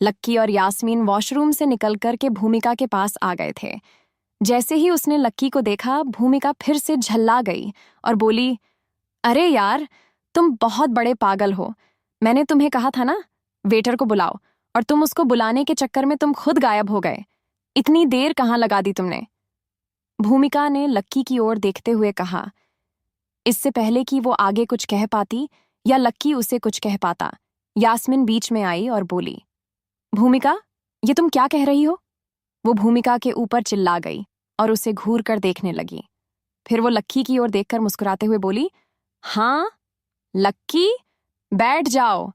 लक्की और यास्मीन वॉशरूम से निकल कर के भूमिका के पास आ गए थे। जैसे ही उसने लक्की को देखा, भूमिका फिर से झल्ला गई और बोली, अरे यार, तुम बहुत बड़े पागल हो। मैंने तुम्हें कहा था ना, वेटर को बुलाओ, और तुम उसको बुलाने के चक्कर में तुम खुद गायब हो गए। इतनी देर कहाँ लगा दी तुमने? भूमिका ने लक्की की ओर देखते हुए कहा। इससे पहले कि वो आगे कुछ कह पाती या लक्की उसे कुछ कह पाता, यास्मीन बीच में आई और बोली, भूमिका, ये तुम क्या कह रही हो? वो भूमिका के ऊपर चिल्ला गई और उसे घूर कर देखने लगी। फिर वो लक्की की ओर देखकर मुस्कुराते हुए बोली, हाँ लक्की, बैठ जाओ।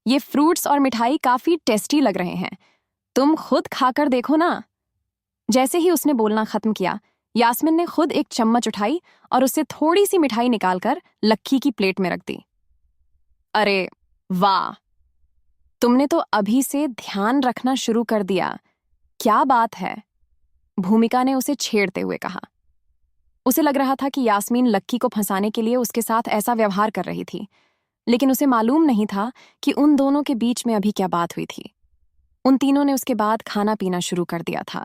ये फ्रूट्स और मिठाई काफी टेस्टी लग रहे हैं, तुम खुद खाकर देखो ना। जैसे ही उसने बोलना खत्म किया, यास्मीन ने खुद एक चम्मच उठाई और उससे थोड़ी सी मिठाई निकालकर लक्की की प्लेट में रख दी। अरे वाह, तुमने तो अभी से ध्यान रखना शुरू कर दिया, क्या बात है? भूमिका ने उसे छेड़ते हुए कहा। उसे लग रहा था कि यास्मीन लक्की को फंसाने के लिए उसके साथ ऐसा व्यवहार कर रही थी, लेकिन उसे मालूम नहीं था कि उन दोनों के बीच में अभी क्या बात हुई थी। उन तीनों ने उसके बाद खाना पीना शुरू कर दिया था।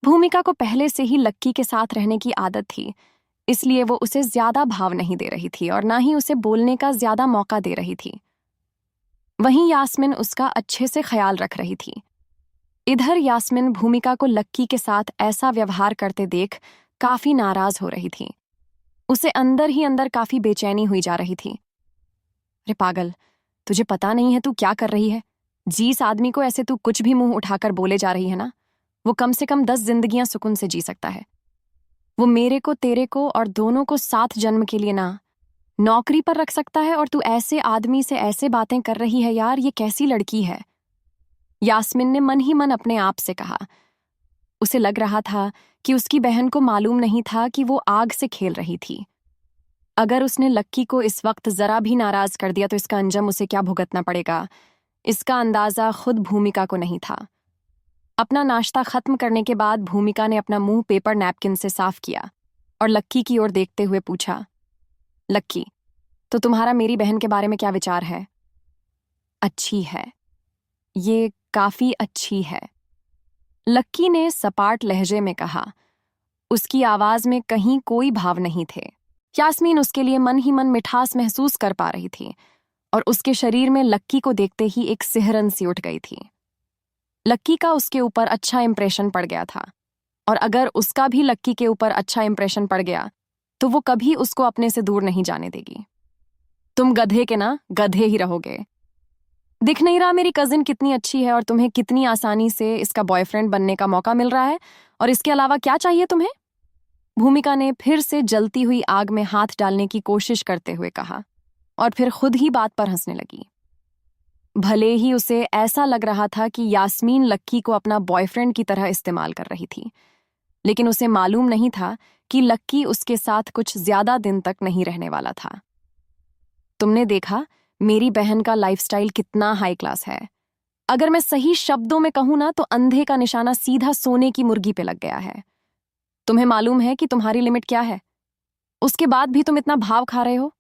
भूमिका को पहले से ही लक्की के साथ रहने की आदत थी, इसलिए वो उसे ज्यादा भाव नहीं दे रही थी और ना ही उसे बोलने का ज्यादा मौका दे रही थी। वहीं यास्मीन उसका अच्छे से ख्याल रख रही थी। इधर यास्मीन भूमिका को लक्की के साथ ऐसा व्यवहार करते देख काफी नाराज हो रही थी। उसे अंदर ही अंदर काफी बेचैनी हुई जा रही थी। अरे पागल, तुझे पता नहीं है तू क्या कर रही है? जिस आदमी को ऐसे तू कुछ भी मुंह उठाकर बोले जा रही है ना, वो कम से कम 10 जिंदगियां सुकून से जी सकता है। वो मेरे को, तेरे को और दोनों को 7 जन्म के लिए ना नौकरी पर रख सकता है, और तू ऐसे आदमी से ऐसे बातें कर रही है। यार, ये कैसी लड़की है? यास्मीन ने मन ही मन अपने आप से कहा। उसे लग रहा था कि उसकी बहन को मालूम नहीं था कि वो आग से खेल रही थी। अगर उसने लक्की को इस वक्त जरा भी नाराज कर दिया तो इसका अंजाम उसे क्या भुगतना पड़ेगा, इसका अंदाजा खुद भूमिका को नहीं था। अपना नाश्ता खत्म करने के बाद भूमिका ने अपना मुंह पेपर नैपकिन से साफ किया और लक्की की ओर देखते हुए पूछा, लक्की, तो तुम्हारा मेरी बहन के बारे में क्या विचार है? अच्छी है, ये काफी अच्छी है, लक्की ने सपाट लहजे में कहा। उसकी आवाज में कहीं कोई भाव नहीं थे। यास्मीन उसके लिए मन ही मन मिठास महसूस कर पा रही थी और उसके शरीर में लक्की को देखते ही एक सिहरन सी उठ गई थी। लक्की का उसके ऊपर अच्छा इंप्रेशन पड़ गया था, और अगर उसका भी लक्की के ऊपर अच्छा इंप्रेशन पड़ गया तो वो कभी उसको अपने से दूर नहीं जाने देगी। तुम गधे के ना गधे ही रहोगे। दिख नहीं रहा मेरी कजिन कितनी अच्छी है और तुम्हें कितनी आसानी से इसका बॉयफ्रेंड बनने का मौका मिल रहा है, और इसके अलावा क्या चाहिए तुम्हें? भूमिका ने फिर से जलती हुई आग में हाथ डालने की कोशिश करते हुए कहा और फिर खुद ही बात पर हंसने लगी। भले ही उसे ऐसा लग रहा था कि यास्मीन लक्की को अपना बॉयफ्रेंड की तरह इस्तेमाल कर रही थी, लेकिन उसे मालूम नहीं था कि लक्की उसके साथ कुछ ज्यादा दिन तक नहीं रहने वाला था। तुमने देखा मेरी बहन का लाइफस्टाइल कितना हाई क्लास है। अगर मैं सही शब्दों में कहूं ना तो अंधे का निशाना सीधा सोने की मुर्गी पे लग गया है। तुम्हें मालूम है कि तुम्हारी लिमिट क्या है? उसके बाद भी तुम इतना भाव खा रहे हो,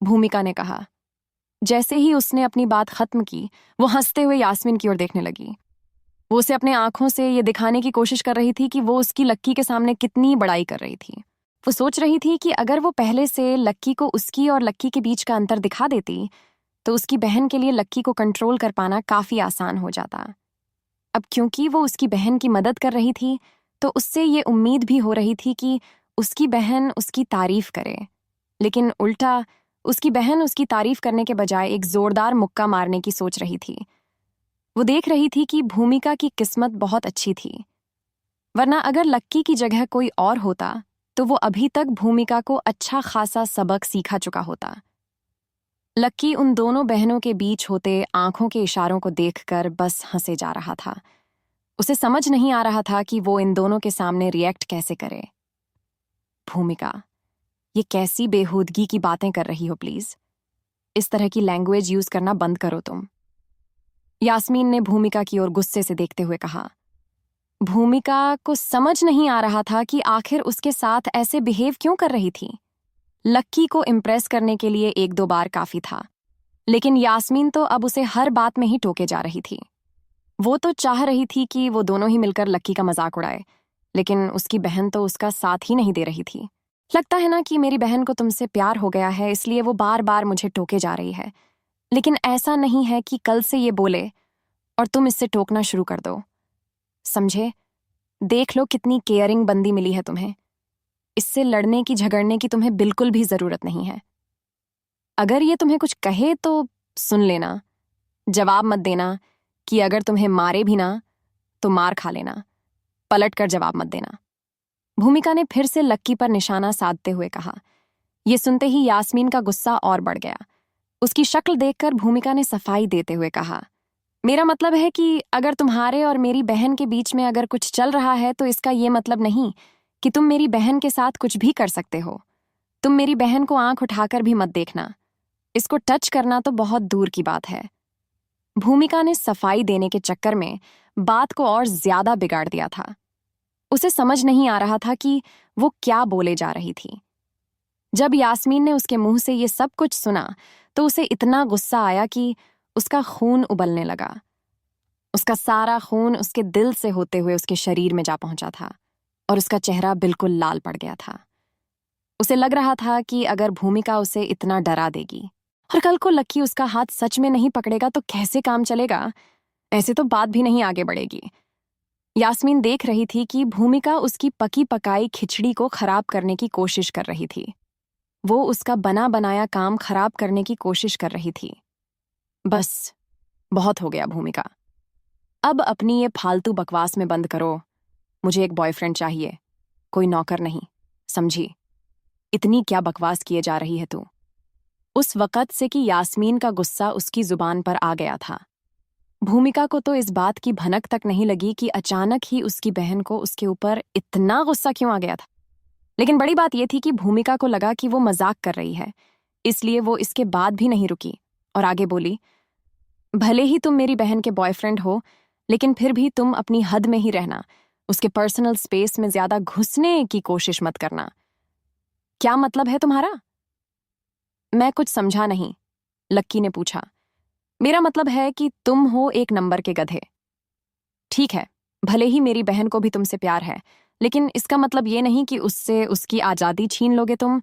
भूमिका ने कहा। जैसे ही उसने अपनी बात खत्म की, वो हंसते हुए यास्मीन की ओर देखने लगी। वो उसे अपने आंखों से ये दिखाने की कोशिश कर रही थी कि वो उसकी लक्की के सामने कितनी बड़ाई कर रही थी। वो सोच रही थी कि अगर वो पहले से लक्की को उसकी और लक्की के बीच का अंतर दिखा देती तो उसकी बहन के लिए लक्की को कंट्रोल कर पाना काफी आसान हो जाता। अब क्योंकि वो उसकी बहन की मदद कर रही थी तो उससे ये उम्मीद भी हो रही थी कि उसकी बहन उसकी तारीफ करे, लेकिन उल्टा उसकी बहन उसकी तारीफ करने के बजाय एक जोरदार मुक्का मारने की सोच रही थी। वो देख रही थी कि भूमिका की किस्मत बहुत अच्छी थी, वरना अगर लक्की की जगह कोई और होता तो वो अभी तक भूमिका को अच्छा खासा सबक सिखा चुका होता। लक्की उन दोनों बहनों के बीच होते आंखों के इशारों को देखकर बस हंसे जा रहा था। उसे समझ नहीं आ रहा था कि वो इन दोनों के सामने रिएक्ट कैसे करे। भूमिका, ये कैसी बेहूदगी की बातें कर रही हो? प्लीज इस तरह की लैंग्वेज यूज करना बंद करो तुम, यास्मीन ने भूमिका की ओर गुस्से से देखते हुए कहा। भूमिका को समझ नहीं आ रहा था कि आखिर उसके साथ ऐसे बिहेव क्यों कर रही थी। लक्की को इम्प्रेस करने के लिए 1-2 बार काफी था, लेकिन यास्मीन तो अब उसे हर बात में ही टोके जा रही थी। वो तो चाह रही थी कि वो दोनों ही मिलकर लक्की का मजाक उड़ाए, लेकिन उसकी बहन तो उसका साथ ही नहीं दे रही थी। लगता है ना कि मेरी बहन को तुमसे प्यार हो गया है, इसलिए वो बार बार मुझे टोके जा रही है। लेकिन ऐसा नहीं है कि कल से ये बोले और तुम इससे टोकना शुरू कर दो। समझे? देख लो कितनी केयरिंग बंदी मिली है तुम्हें। इससे लड़ने की झगड़ने की तुम्हें बिल्कुल भी जरूरत नहीं है। अगर ये तुम्हें कुछ कहे तो सुन लेना, जवाब मत देना कि अगर तुम्हें मारे भी ना तो मार खा लेना। पलट कर जवाब मत देना। भूमिका ने फिर से लक्की पर निशाना साधते हुए कहा। ये सुनते ही यास्मीन का गुस्सा और बढ़ गया। उसकी शक्ल देखकर भूमिका ने सफाई देते हुए कहा, मेरा मतलब है कि अगर तुम्हारे और मेरी बहन के बीच में अगर कुछ चल रहा है तो इसका ये मतलब नहीं कि तुम मेरी बहन के साथ कुछ भी कर सकते हो। तुम मेरी बहन को आंख उठाकर भी मत देखना। इसको टच करना तो बहुत दूर की बात है। भूमिका ने सफाई देने के चक्कर में बात को और ज्यादा बिगाड़ दिया था। उसे समझ नहीं आ रहा था कि वो क्या बोले जा रही थी। जब यास्मीन ने उसके मुंह से ये सब कुछ सुना तो उसे इतना गुस्सा आया कि उसका खून उबलने लगा। उसका सारा खून उसके दिल से होते हुए उसके शरीर में जा पहुंचा था और उसका चेहरा बिल्कुल लाल पड़ गया था। उसे लग रहा था कि अगर भूमिका उसे इतना डरा देगी और कल को लक्की उसका हाथ सच में नहीं पकड़ेगा तो कैसे काम चलेगा। ऐसे तो बात भी नहीं आगे बढ़ेगी। यास्मीन देख रही थी कि भूमिका उसकी पकी पकाई खिचड़ी को खराब करने की कोशिश कर रही थी। वो उसका बना बनाया काम खराब करने की कोशिश कर रही थी। बस, बहुत हो गया भूमिका। अब अपनी ये फालतू बकवास में बंद करो। मुझे एक बॉयफ्रेंड चाहिए, कोई नौकर नहीं, समझी? इतनी क्या बकवास किए जा रही है तू? उस वक़्त से कि यास्मीन का गुस्सा उसकी जुबान पर आ गया था। भूमिका को तो इस बात की भनक तक नहीं लगी कि अचानक ही उसकी बहन को उसके ऊपर इतना गुस्सा क्यों आ गया था। लेकिन बड़ी बात यह थी कि भूमिका को लगा कि वो मजाक कर रही है, इसलिए वो इसके बाद भी नहीं रुकी और आगे बोली, भले ही तुम मेरी बहन के बॉयफ्रेंड हो, लेकिन फिर भी तुम अपनी हद में ही रहना। उसके पर्सनल स्पेस में ज्यादा घुसने की कोशिश मत करना। क्या मतलब है तुम्हारा? मैं कुछ समझा नहीं, लक्की ने पूछा। मेरा मतलब है कि तुम हो एक नंबर के गधे। ठीक है, भले ही मेरी बहन को भी तुमसे प्यार है, लेकिन इसका मतलब ये नहीं कि उससे उसकी आजादी छीन लोगे तुम।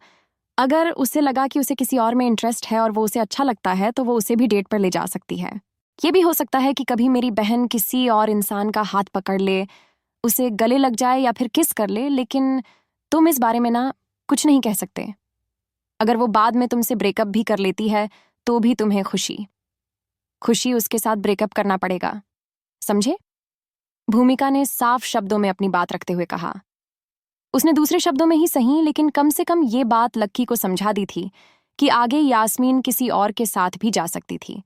अगर उसे लगा कि उसे किसी और में इंटरेस्ट है और वो उसे अच्छा लगता है तो वो उसे भी डेट पर ले जा सकती है। ये भी हो सकता है कि कभी मेरी बहन किसी और इंसान का हाथ पकड़ ले, उसे गले लग जाए या फिर किस कर ले, लेकिन तुम इस बारे में ना कुछ नहीं कह सकते। अगर वो बाद में तुमसे ब्रेकअप भी कर लेती है तो भी तुम्हें खुशी उसके साथ ब्रेकअप करना पड़ेगा, समझे? भूमिका ने साफ शब्दों में अपनी बात रखते हुए कहा। उसने दूसरे शब्दों में ही सही, लेकिन कम से कम ये बात लक्की को समझा दी थी कि आगे यास्मीन किसी और के साथ भी जा सकती थी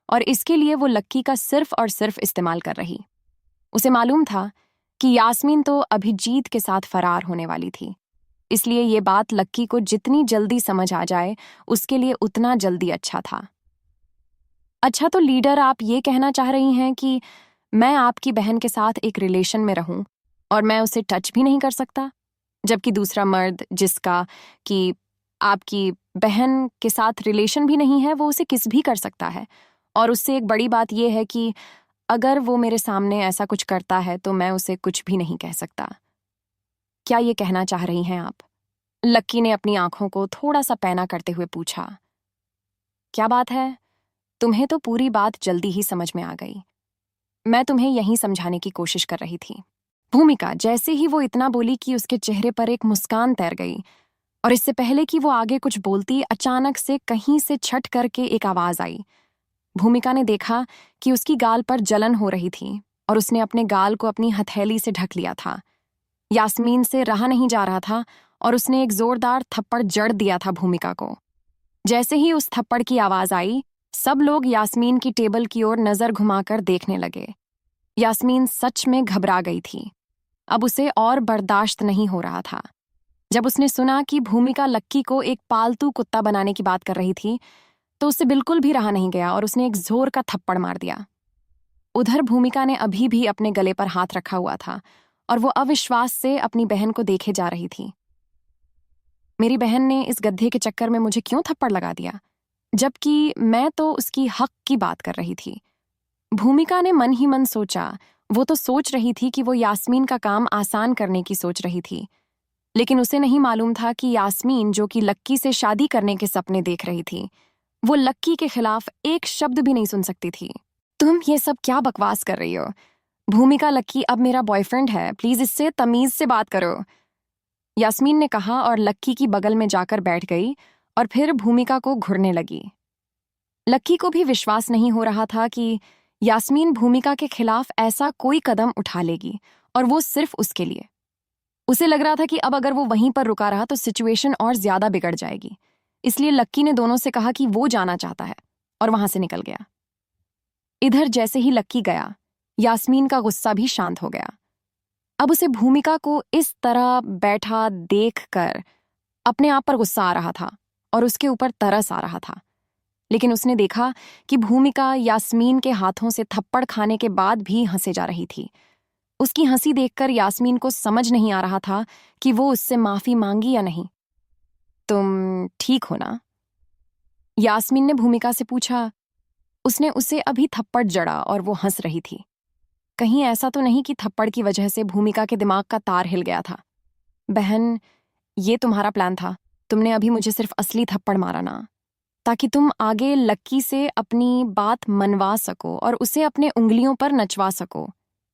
और इसके लिए वो लक्की का सिर्फ और सिर्फ इस्तेमाल कर रही। उसे मालूम था कि यास्मीन तो अभिजीत के साथ फरार होने वाली थी, इसलिए ये बात लक्की को जितनी जल्दी समझ आ जाए उसके लिए उतना जल्दी अच्छा था। अच्छा, तो लीडर, आप ये कहना चाह रही हैं कि मैं आपकी बहन के साथ एक रिलेशन में रहूं और मैं उसे टच भी नहीं कर सकता, जबकि दूसरा मर्द जिसका कि आपकी बहन के साथ रिलेशन भी नहीं है वो उसे किस भी कर सकता है। और उससे एक बड़ी बात यह है कि अगर वो मेरे सामने ऐसा कुछ करता है तो मैं उसे कुछ भी नहीं कह सकता। क्या ये कहना चाह रही हैं आप? लक्की ने अपनी आंखों को थोड़ा सा पैना करते हुए पूछा। क्या बात है? तुम्हें तो पूरी बात जल्दी ही समझ में आ गई। मैं तुम्हें यहीं समझाने की कोशिश कर रही थी। भूमिका जैसे ही वो इतना बोली कि उसके चेहरे पर एक मुस्कान तैर गई और इससे पहले कि वो आगे कुछ बोलती अचानक से कहीं से छट करके एक आवाज आई। भूमिका ने देखा कि उसकी गाल पर जलन हो रही थी और उसने अपने गाल को अपनी हथेली से ढक लिया था। यास्मीन से रहा नहीं जा रहा था और उसने एक जोरदार थप्पड़ जड़ दिया था भूमिका को। जैसे ही उस थप्पड़ की आवाज आई, सब लोग यास्मीन की टेबल की ओर नजर घुमाकर देखने लगे। यास्मीन सच में घबरा गई थी। अब उसे और बर्दाश्त नहीं हो रहा था। जब उसने सुना कि भूमिका लक्की को एक पालतू कुत्ता बनाने की बात कर रही थी तो उससे बिल्कुल भी रहा नहीं गया और उसने एक जोर का थप्पड़ मार दिया। उधर भूमिका ने अभी भी अपने गले पर हाथ रखा हुआ था और वो अविश्वास से अपनी बहन को देखे जा रही थी। मेरी बहन ने इस गड्ढे के चक्कर में मुझे क्यों थप्पड़ लगा दिया, जबकि मैं तो उसकी हक की बात कर रही थी। भूमिका ने मन ही मन सोचा, वो तो सोच रही थी कि वो यास्मीन का काम आसान करने की सोच रही थी, लेकिन उसे नहीं मालूम था कि यास्मीन, जो कि लक्की से शादी करने के सपने देख रही थी, वो लक्की के खिलाफ एक शब्द भी नहीं सुन सकती थी। तुम ये सब क्या बकवास कर रही हो? भूमिका, लक्की अब मेरा बॉयफ्रेंड है, प्लीज इससे तमीज से बात करो, यास्मीन ने कहा और लक्की की बगल में जाकर बैठ गई और फिर भूमिका को घूरने लगी। लक्की को भी विश्वास नहीं हो रहा था कि यास्मीन भूमिका के खिलाफ ऐसा कोई कदम उठा लेगी, और वो सिर्फ उसके लिए। उसे लग रहा था कि अब अगर वो वहीं पर रुका रहा तो सिचुएशन और ज्यादा बिगड़ जाएगी। इसलिए लक्की ने दोनों से कहा कि वो जाना चाहता है, और वहां से निकल गया। इधर जैसे ही लक्की गया, यास्मीन का गुस्सा भी शांत हो गया। अब उसे भूमिका को इस तरह बैठा देखकर अपने आप पर गुस्सा आ रहा था और उसके ऊपर तरस आ रहा था। लेकिन उसने देखा कि भूमिका यास्मीन के हाथों से थप्पड़ खाने के बाद भी हंसे जा रही थी। उसकी हंसी देखकर यास्मीन को समझ नहीं आ रहा था कि वो उससे माफी मांगी या नहीं। तुम ठीक हो ना? यास्मीन ने भूमिका से पूछा। उसने उसे अभी थप्पड़ जड़ा और वो हंस रही थी। कहीं ऐसा तो नहीं कि थप्पड़ की वजह से भूमिका के दिमाग का तार हिल गया था? बहन, ये तुम्हारा प्लान था। तुमने अभी मुझे सिर्फ असली थप्पड़ मारा ना, ताकि तुम आगे लक्की से अपनी बात मनवा सको और उसे अपने उंगलियों पर नचवा सको,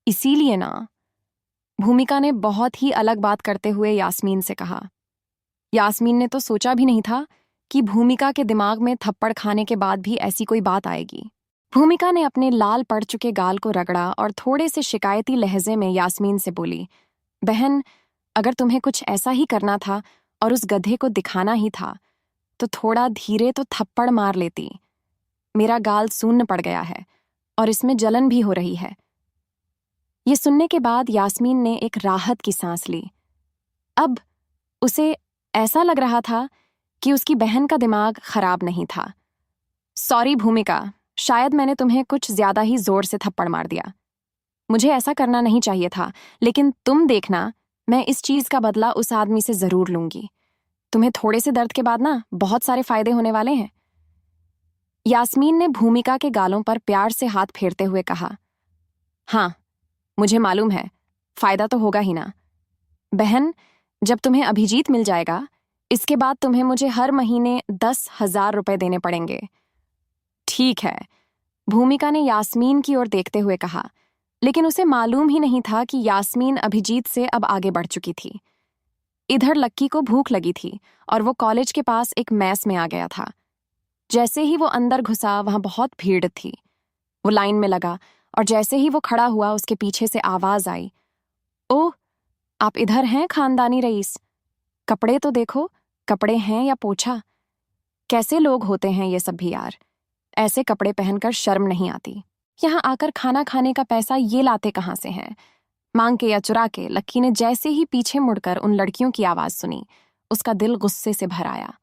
इसीलिए ना? भूमिका ने बहुत ही अलग बात करते हुए यास्मीन से कहा। यास्मीन ने तो सोचा भी नहीं था कि भूमिका के दिमाग में थप्पड़ खाने के बाद भी ऐसी कोई बात आएगी। भूमिका ने अपने लाल पड़ चुके गाल को रगड़ा और थोड़े से शिकायती लहजे में यास्मीन से बोली, बहन, अगर तुम्हें कुछ ऐसा ही करना था और उस गधे को दिखाना ही था तो थोड़ा धीरे तो थप्पड़ मार लेती। मेरा गाल सून्न पड़ गया है और इसमें जलन भी हो रही है। ये सुनने के बाद यास्मीन ने एक राहत की सांस ली। अब उसे ऐसा लग रहा था कि उसकी बहन का दिमाग खराब नहीं था। सॉरी भूमिका, शायद मैंने तुम्हें कुछ ज्यादा ही जोर से थप्पड़ मार दिया। मुझे ऐसा करना नहीं चाहिए था, लेकिन तुम देखना, मैं इस चीज का बदला उस आदमी से जरूर लूंगी। तुम्हें थोड़े से दर्द के बाद ना बहुत सारे फायदे होने वाले हैं। यास्मीन ने भूमिका के गालों पर प्यार से हाथ फेरते हुए कहा, हाँ, मुझे मालूम है, फायदा तो होगा ही ना। बहन, जब तुम्हें अभिजीत मिल जाएगा, इसके बाद तुम्हें मुझे हर महीने 10,000 रुपए देने पड़ेंगे। ठीक है, भूमिका ने यास्मीन की ओर देखते हुए कहा, लेकिन उसे मालूम ही नहीं था कि यास्मीन अभिजीत से अब आगे बढ़ चुकी थी। इधर लक्की को भूख लगी थी और वो कॉलेज के पास एक मैस में आ गया था। जैसे ही वो अंदर घुसा, वहां बहुत भीड़ थी। वो लाइन में लगा और जैसे ही वो खड़ा हुआ, उसके पीछे से आवाज आई, ओह, आप इधर हैं खानदानी रईस? कपड़े तो देखो, कपड़े हैं या पोछा? कैसे लोग होते हैं ये सब भी यार, ऐसे कपड़े पहनकर शर्म नहीं आती। यहाँ आकर खाना खाने का पैसा ये लाते कहाँ से हैं? मांग के या चुरा के? लक्की ने जैसे ही पीछे मुड़कर उन लड़कियों की आवाज सुनी, उसका दिल गुस्से से भर आया।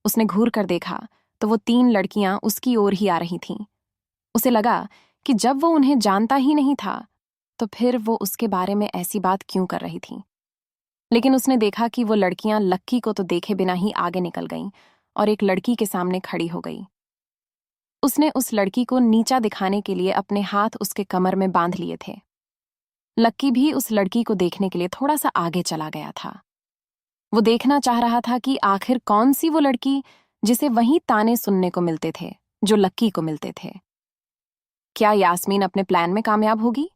उसने घूर कर देखा तो वो 3 लड़कियां उसकी ओर ही आ रही थीं। उसे लगा कि जब वो उन्हें जानता ही नहीं था तो फिर वो उसके बारे में ऐसी बात क्यों कर रही थी। लेकिन उसने देखा कि वो लड़कियां लक्की को तो देखे बिना ही आगे निकल गईं और एक लड़की के सामने खड़ी हो गई। उसने उस लड़की को नीचा दिखाने के लिए अपने हाथ उसके कमर में बांध लिए थे। लक्की भी उस लड़की को देखने के लिए थोड़ा सा आगे चला गया था। वो देखना चाह रहा था कि आखिर कौन सी वो लड़की जिसे वहीं ताने सुनने को मिलते थे जो लक्की को मिलते थे। क्या यास्मीन अपने प्लान में कामयाब होगी?